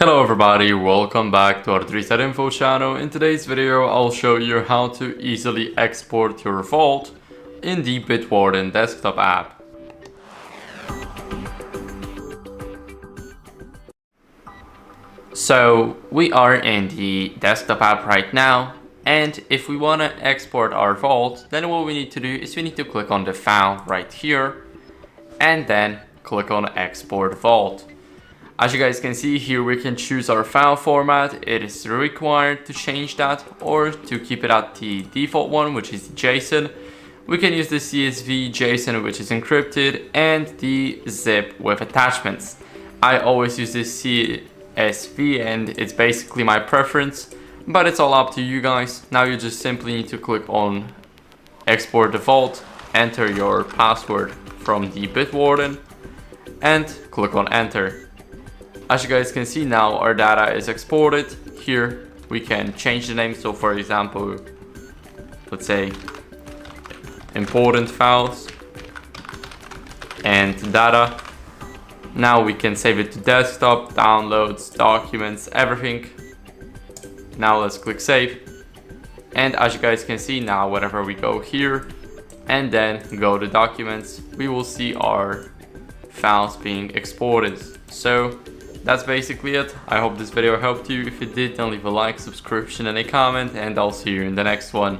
Hello everybody, welcome back to our 3-Set Info channel. In today's video, I'll show you how to easily export your vault in the Bitwarden Desktop App. So we are in the desktop app right now, and if we want to export our vault, then what we need to do is we need to click on the file right here and then click on export vault. As you guys can see here, we can choose our file format. It is required to change that or to keep it at the default one, which is JSON. We can use the CSV, JSON, which is encrypted, and the zip with attachments. I always use the CSV and it's basically my preference, but it's all up to you guys. Now you just simply need to click on export the vault, enter your password from the Bitwarden, and click on enter. As you guys can see now, our data is exported. Here we can change the name. So for example, let's say important files and data. Now we can save it to desktop, downloads, documents, everything. Now let's click save. And as you guys can see now, whenever we go here and then go to documents, we will see our files being exported. So that's basically it. I hope this video helped you. If it did, then leave a like, subscription, and a comment, and I'll see you in the next one.